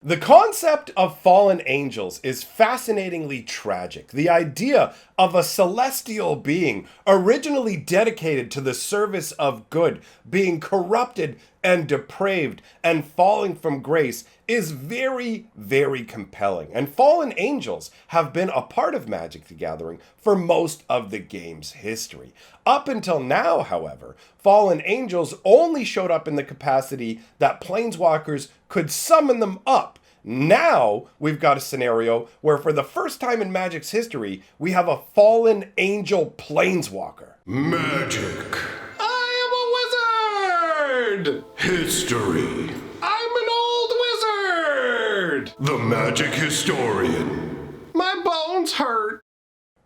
The concept of fallen angels is fascinatingly tragic. The idea of a celestial being originally dedicated to the service of good being corrupted and depraved and falling from grace is very, very compelling. And fallen angels have been a part of Magic the Gathering for most of the game's history. Up until now, however, fallen angels only showed up in the capacity that planeswalkers could summon them up. Now we've got a scenario where for the first time in Magic's history, we have a fallen angel planeswalker. Magic. I am a wizard! History. I'm an old wizard! The magic historian. My bones hurt.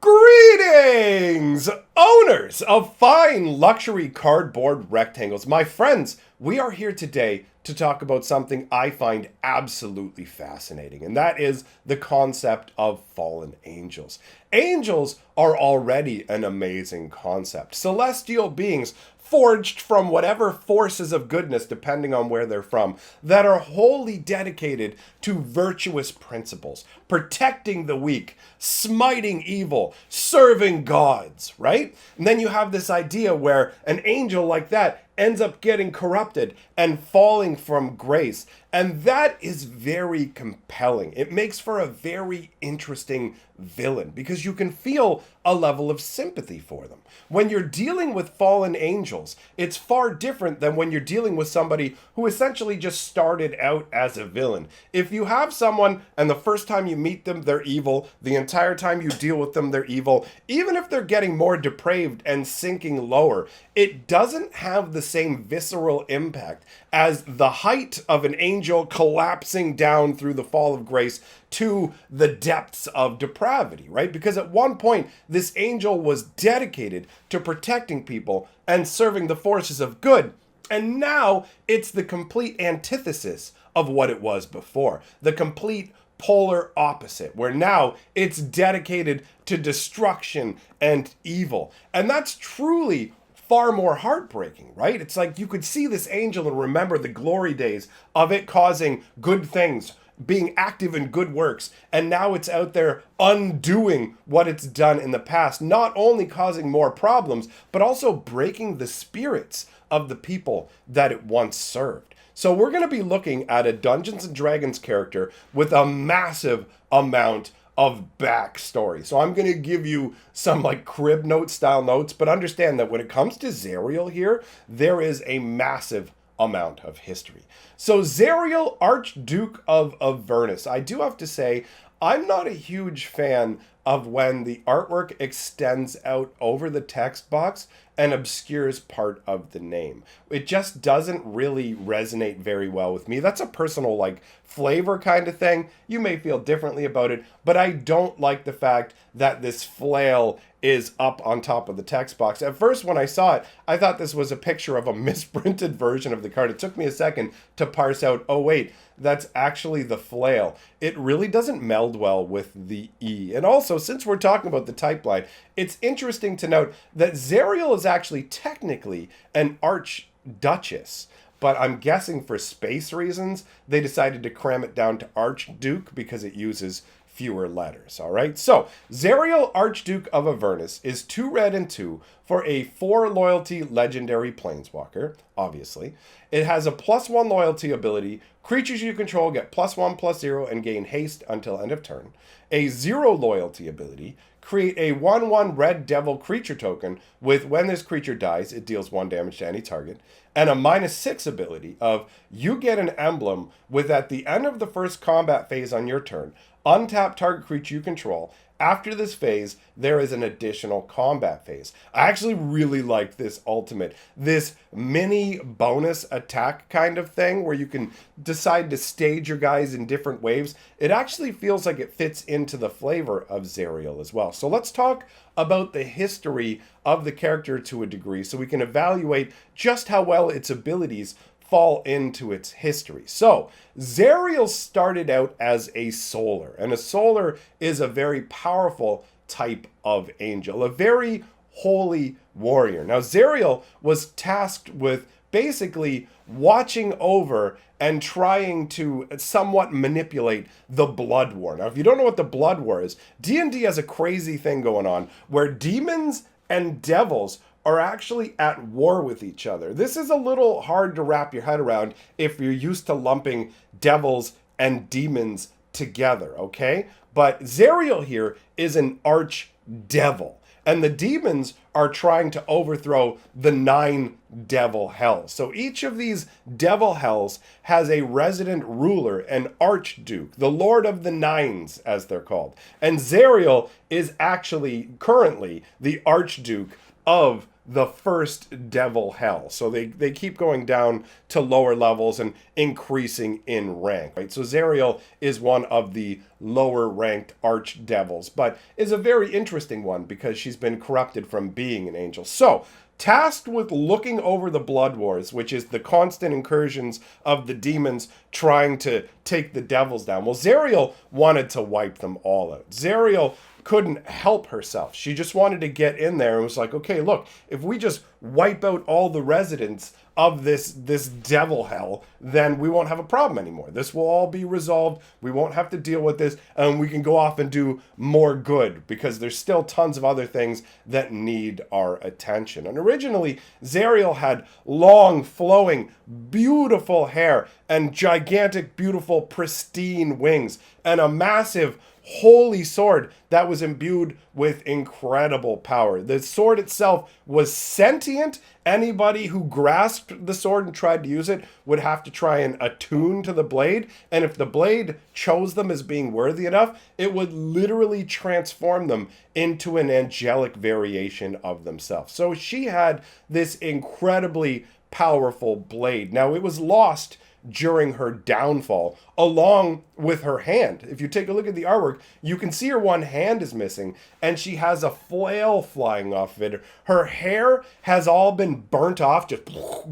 Greetings, owners of fine luxury cardboard rectangles. My friends, we are here today to talk about something I find absolutely fascinating, and that is the concept of fallen angels. Angels are already an amazing concept. Celestial beings forged from whatever forces of goodness, depending on where they're from, that are wholly dedicated to virtuous principles, protecting the weak, smiting evil, serving gods, right? And then you have this idea where an angel like that ends up getting corrupted and falling from grace. And that is very compelling. It makes for a very interesting villain because you can feel a level of sympathy for them. When you're dealing with fallen angels, it's far different than when you're dealing with somebody who essentially just started out as a villain. If you have someone and the first time you meet them, they're evil, the entire time you deal with them, they're evil, even if they're getting more depraved and sinking lower, it doesn't have the same visceral impact as the height of an angel collapsing down through the fall of grace to the depths of depravity, right? Because at one point, this angel was dedicated to protecting people and serving the forces of good. And now it's the complete antithesis of what it was before. The complete polar opposite, where now it's dedicated to destruction and evil. And that's truly far more heartbreaking, right? It's like you could see this angel and remember the glory days of it causing good things, being active in good works, and now it's out there undoing what it's done in the past, not only causing more problems, but also breaking the spirits of the people that it once served. So we're going to be looking at a Dungeons and Dragons character with a massive amount of backstory. So I'm going to give you some like crib note style notes, but understand that when it comes to Zariel here, there is a massive amount of history. So Zariel, Archduke of Avernus. I do have to say, I'm not a huge fan of when the artwork extends out over the text box and obscures part of the name. It just doesn't really resonate very well with me. That's a personal like flavor kind of thing. You may feel differently about it, but I don't like the fact that this flail is up on top of the text box. At first, when I saw it, I thought this was a picture of a misprinted version of the card. It took me a second to parse out, oh wait, that's actually the flail. It really doesn't meld well with the E. And also, since we're talking about the type line, it's interesting to note that Zariel is actually technically an archduchess. But I'm guessing for space reasons, they decided to cram it down to Archduke because it uses fewer letters, all right? So, Zariel, Archduke of Avernus is 2 red and 2 for a 4 loyalty legendary planeswalker, obviously. It has a +1 loyalty ability. Creatures you control get +1/+0 and gain haste until end of turn. A 0 loyalty ability. Create a 1/1 red devil creature token with when this creature dies, it deals 1 damage to any target. And a -6 ability of you get an emblem with at the end of the first combat phase on your turn, untap target creature you control. After this phase, there is an additional combat phase. I actually really like this ultimate, this mini bonus attack kind of thing where you can decide to stage your guys in different waves. It actually feels like it fits into the flavor of Zariel as well. So let's talk about the history of the character to a degree so we can evaluate just how well its abilities fall into its history. So, Zariel started out as a solar, and a solar is a very powerful type of angel, a very holy warrior. Now, Zariel was tasked with basically watching over and trying to somewhat manipulate the Blood War. Now, if you don't know what the Blood War is, D&D has a crazy thing going on where demons and devils are actually at war with each other. This is a little hard to wrap your head around if you're used to lumping devils and demons together, okay? But Zariel here is an archdevil, and the demons are trying to overthrow the 9 devil hells. So each of these devil hells has a resident ruler, an archduke, the lord of the nines, as they're called. And Zariel is actually currently the archduke of the first devil hell. So they keep going down to lower levels and increasing in rank, right? So Zariel is one of the lower ranked archdevils, but is a very interesting one because she's been corrupted from being an angel. So tasked with looking over the blood wars, which is the constant incursions of the demons trying to take the devils down. Well, Zariel wanted to wipe them all out. Zariel couldn't help herself. She just wanted to get in there and was like, okay, look, if we just wipe out all the residents of this devil hell, then we won't have a problem anymore. This will all be resolved. We won't have to deal with this, and we can go off and do more good because there's still tons of other things that need our attention. And originally, Zariel had long, flowing, beautiful hair and gigantic, beautiful, pristine wings and a massive holy sword that was imbued with incredible power. The sword itself was sentient. Anybody who grasped the sword and tried to use it would have to try and attune to the blade. And if the blade chose them as being worthy enough, it would literally transform them into an angelic variation of themselves. So she had this incredibly powerful blade. Now, it was lost during her downfall, along with her hand. If you take a look at the artwork, you can see her one hand is missing, and she has a flail flying off of it. Her hair has all been burnt off, just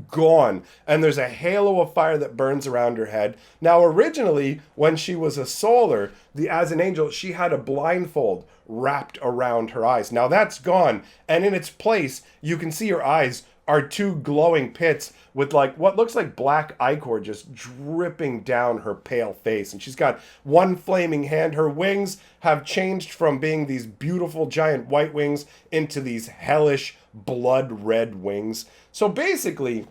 gone, and there's a halo of fire that burns around her head. Now, originally, when she was a solar, as an angel, she had a blindfold wrapped around her eyes. Now, that's gone, and in its place, you can see her eyes are 2 glowing pits with like what looks like black ichor just dripping down her pale face. And she's got one flaming hand. Her wings have changed from being these beautiful giant white wings into these hellish blood red wings. So basically,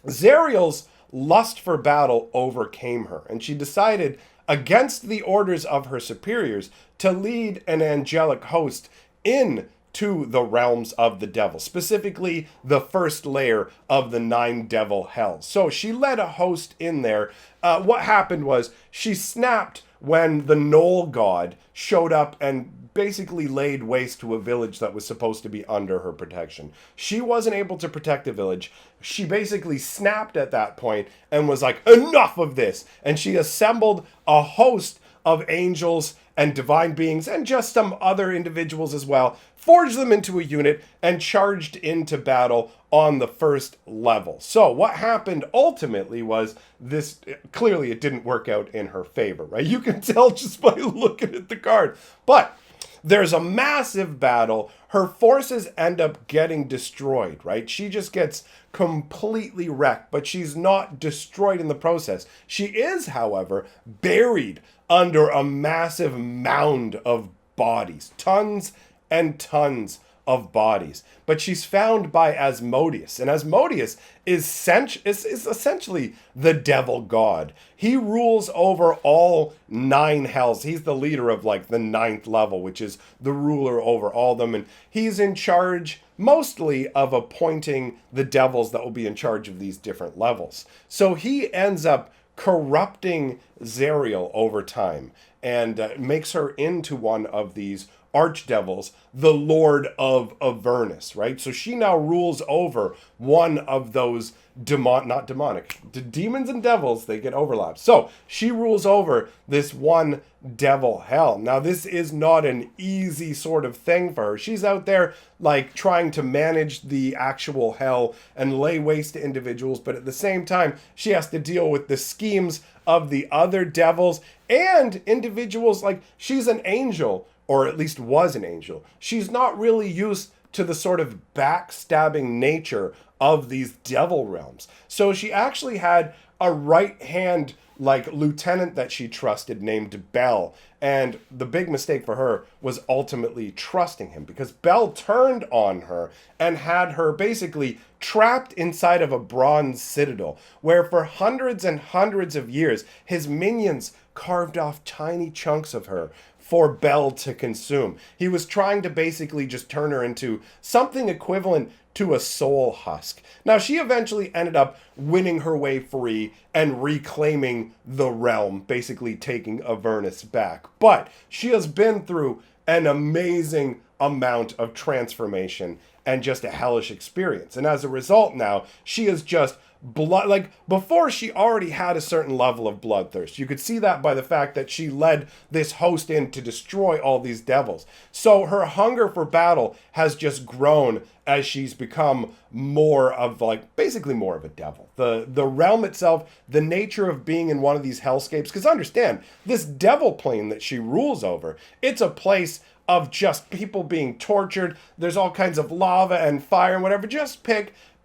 Zariel's lust for battle overcame her, and she decided, against the orders of her superiors, to lead an angelic host in to the realms of the devil, specifically the first layer of the 9 devil hells. So she led a host in there. What happened was she snapped when the Knoll god showed up and basically laid waste to a village that was supposed to be under her protection. She wasn't able to protect the village. She basically snapped at that point and was like, enough of this. And she assembled a host of angels and divine beings and just some other individuals as well, forged them into a unit, and charged into battle on the first level. So what happened ultimately was this, clearly it didn't work out in her favor, right? You can tell just by looking at the card. But there's a massive battle. Her forces end up getting destroyed, right? She just gets completely wrecked, but she's not destroyed in the process. She is, however, buried under a massive mound of bodies, tons and tons of bodies. But she's found by Asmodeus, and Asmodeus is essentially the devil god. He rules over all 9 hells. He's the leader of like the 9th level, which is the ruler over all of them, and he's in charge mostly of appointing the devils that will be in charge of these different levels. So he ends up corrupting Zariel over time and makes her into one of these archdevils, the Lord of Avernus, right? So she now rules over one of those demons and devils, they get overlapped. So she rules over this one devil hell. Now, this is not an easy sort of thing for her. She's out there like trying to manage the actual hell and lay waste to individuals, but at the same time, she has to deal with the schemes of the other devils and individuals. Like, she's an angel, or at least was an angel. She's not really used to the sort of backstabbing nature of these devil realms. So she actually had a right hand like lieutenant that she trusted named Bell, and the big mistake for her was ultimately trusting him, because Bell turned on her and had her basically trapped inside of a bronze citadel where for hundreds and hundreds of years his minions carved off tiny chunks of her for Bell to consume. He was trying to basically just turn her into something equivalent to a soul husk. Now, she eventually ended up winning her way free and reclaiming the realm, basically taking Avernus back. But she has been through an amazing amount of transformation and just a hellish experience. And as a result now, she is just blood. Like, before, she already had a certain level of bloodthirst. You could see that by the fact that she led this host in to destroy all these devils. So her hunger for battle has just grown as she's become more of, like, basically more of a devil. The realm itself, the nature of being in one of these hellscapes, because understand, this devil plane that she rules over, it's a place of just people being tortured. There's all kinds of lava and fire and whatever. Just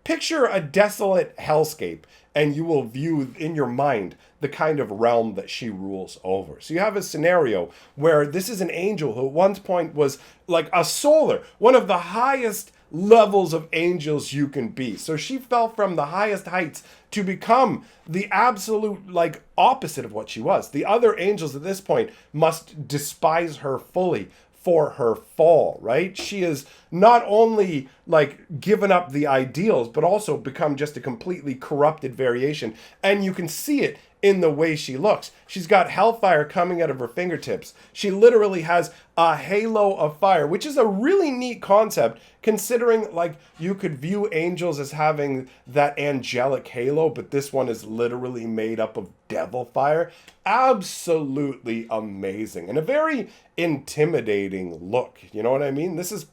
picture a desolate hellscape, and you will view in your mind the kind of realm that she rules over. So you have a scenario where this is an angel who at one point was like a solar, one of the highest levels of angels you can be. So she fell from the highest heights to become the absolute like opposite of what she was. The other angels at this point must despise her fully for her fall, right? She is not only like given up the ideals, but also become just a completely corrupted variation. And you can see it in the way she looks. She's got hellfire coming out of her fingertips. She literally has a halo of fire, which is a really neat concept, considering like you could view angels as having that angelic halo, but this one is literally made up of devil fire. Absolutely amazing, and a very intimidating look. You know what I mean? This is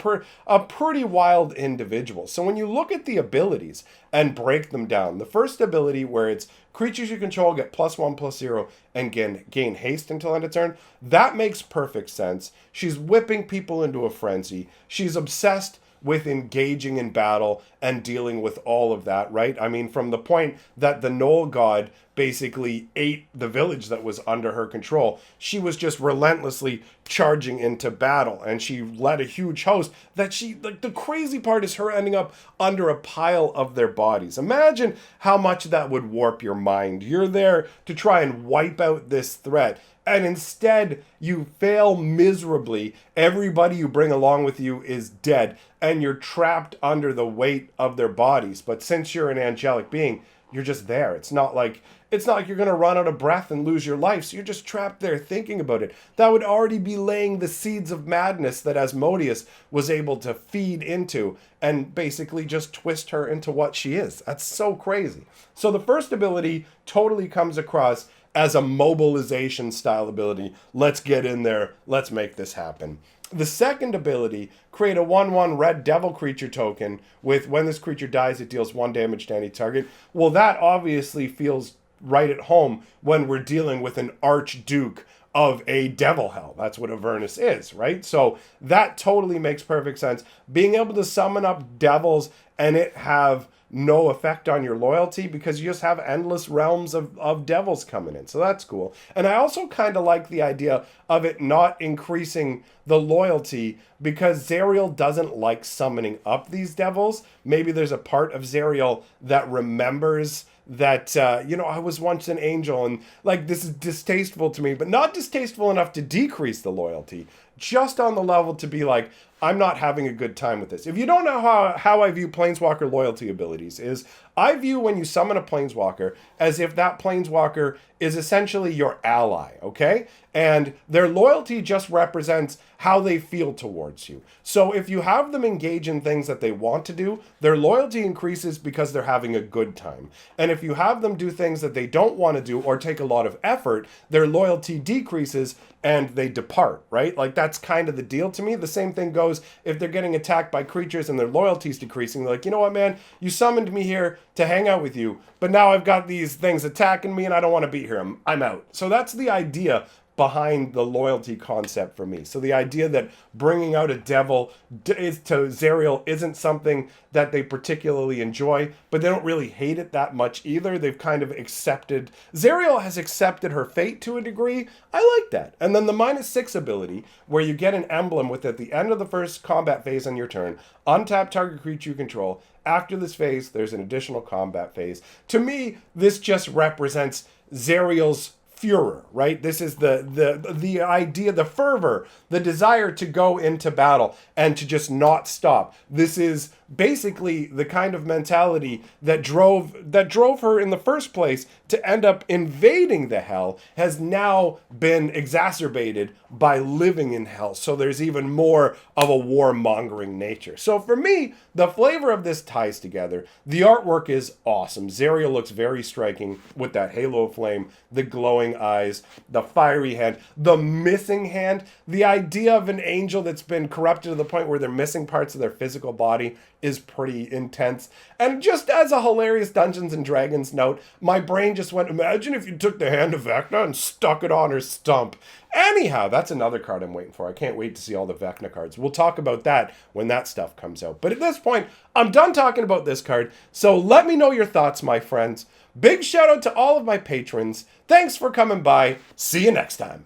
a pretty wild individual. So when you look at the abilities and break them down, the first ability, where it's creatures you control get +1/+0 and gain haste until end of turn, that makes perfect sense. She's whipping people into a frenzy. She's obsessed with engaging in battle and dealing with all of that, right? I mean, from the point that the Knoll God basically ate the village that was under her control, she was just relentlessly charging into battle, and she led a huge host that she, like, the crazy part is her ending up under a pile of their bodies. Imagine how much that would warp your mind. You're there to try and wipe out this threat, and instead you fail miserably. Everybody you bring along with you is dead, and you're trapped under the weight of their bodies. But since you're an angelic being, you're just there. It's not like you're going to run out of breath and lose your life, so you're just trapped there thinking about it. That would already be laying the seeds of madness that Asmodeus was able to feed into and basically just twist her into what she is. That's so crazy. So the first ability totally comes across as a mobilization style ability. Let's get in there. Let's make this happen. The second ability, create a 1/1 red devil creature token with when this creature dies, it deals 1 damage to any target. Well, that obviously feels right at home when we're dealing with an Archduke of a devil hell. That's what Avernus is, right? So that totally makes perfect sense. Being able to summon up devils and it have no effect on your loyalty, because you just have endless realms of devils coming in. So that's cool. And I also kind of like the idea of it not increasing the loyalty, because Zariel doesn't like summoning up these devils. Maybe there's a part of Zariel that remembers that, I was once an angel, and like this is distasteful to me, but not distasteful enough to decrease the loyalty, just on the level to be like, I'm not having a good time with this. If you don't know how I view Planeswalker loyalty abilities, is I view when you summon a Planeswalker as if that Planeswalker is essentially your ally, okay? And their loyalty just represents how they feel towards you. So if you have them engage in things that they want to do, their loyalty increases because they're having a good time. And if you have them do things that they don't want to do or take a lot of effort, their loyalty decreases and they depart, right? Like, that's kind of the deal to me. The same thing goes if they're getting attacked by creatures and their loyalty's decreasing. They're like, you know what, man? You summoned me here to hang out with you, but now I've got these things attacking me and I don't want to be here. I'm out. So that's the idea behind the loyalty concept for me. So the idea that bringing out a devil is to Zariel isn't something that they particularly enjoy, but they don't really hate it that much either. They've kind of accepted, Zariel has accepted her fate to a degree. I like that. And then the -6 ability, where you get an emblem with at the end of the first combat phase on your turn, untap target creature you control. After this phase, there's an additional combat phase. To me, this just represents Zariel's furor, right? This is the idea, the fervor, the desire to go into battle and to just not stop. This is basically the kind of mentality that drove her in the first place to end up invading the hell, has now been exacerbated by living in hell. So there's even more of a warmongering nature. So for me, the flavor of this ties together. The artwork is awesome. Zariel looks very striking with that halo of flame, the glowing eyes, the fiery hand, the missing hand. The idea of an angel that's been corrupted to the point where they're missing parts of their physical body is pretty intense. And just as a hilarious Dungeons and Dragons note, my brain just went, imagine if you took the hand of Vecna and stuck it on her stump. Anyhow, that's another card I'm waiting for. I can't wait to see all the Vecna cards. We'll talk about that when that stuff comes out. But at this point, I'm done talking about this card. So let me know your thoughts, my friends. Big shout out to all of my patrons. Thanks for coming by. See you next time.